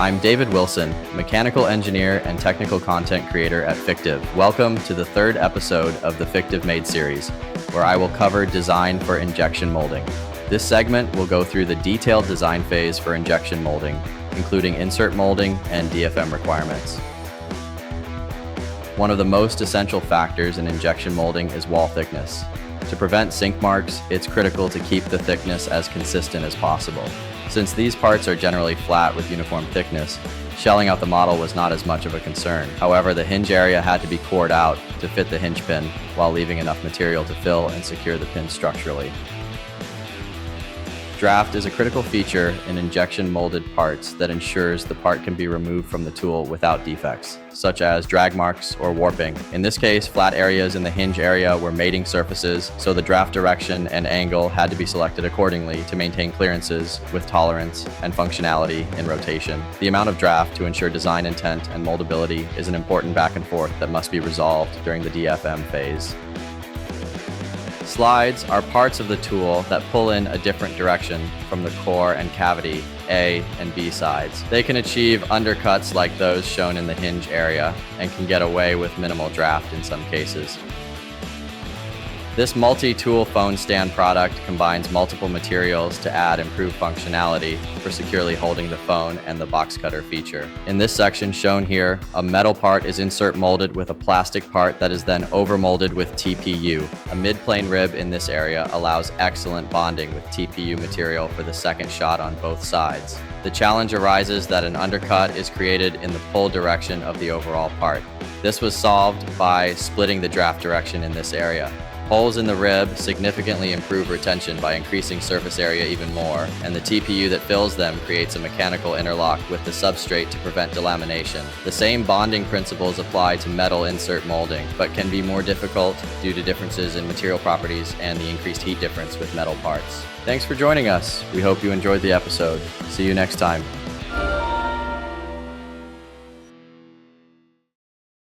I'm David Wilson, mechanical engineer and technical content creator at Fictiv. Welcome to the third episode of the FictivMade series, where I will cover design for injection molding. This segment will go through the detailed design phase for injection molding, including insert molding and DFM requirements. One of the most essential factors in injection molding is wall thickness. To prevent sink marks, it's critical to keep the thickness as consistent as possible. Since these parts are generally flat with uniform thickness, shelling out the model was not as much of a concern. However, the hinge area had to be cored out to fit the hinge pin while leaving enough material to fill and secure the pin structurally. Draft is a critical feature in injection molded parts that ensures the part can be removed from the tool without defects, such as drag marks or warping. In this case, flat areas in the hinge area were mating surfaces, so the draft direction and angle had to be selected accordingly to maintain clearances with tolerance and functionality in rotation. The amount of draft to ensure design intent and moldability is an important back and forth that must be resolved during the DFM phase. Slides are parts of the tool that pull in a different direction from the core and cavity A and B sides. They can achieve undercuts like those shown in the hinge area and can get away with minimal draft in some cases. This multi-tool phone stand product combines multiple materials to add improved functionality for securely holding the phone and the box cutter feature. In this section shown here, a metal part is insert molded with a plastic part that is then overmolded with TPU. A mid-plane rib in this area allows excellent bonding with TPU material for the second shot on both sides. The challenge arises that an undercut is created in the pull direction of the overall part. This was solved by splitting the draft direction in this area. Holes in the rib significantly improve retention by increasing surface area even more, and the TPU that fills them creates a mechanical interlock with the substrate to prevent delamination. The same bonding principles apply to metal insert molding, but can be more difficult due to differences in material properties and the increased heat difference with metal parts. Thanks for joining us. We hope you enjoyed the episode. See you next time.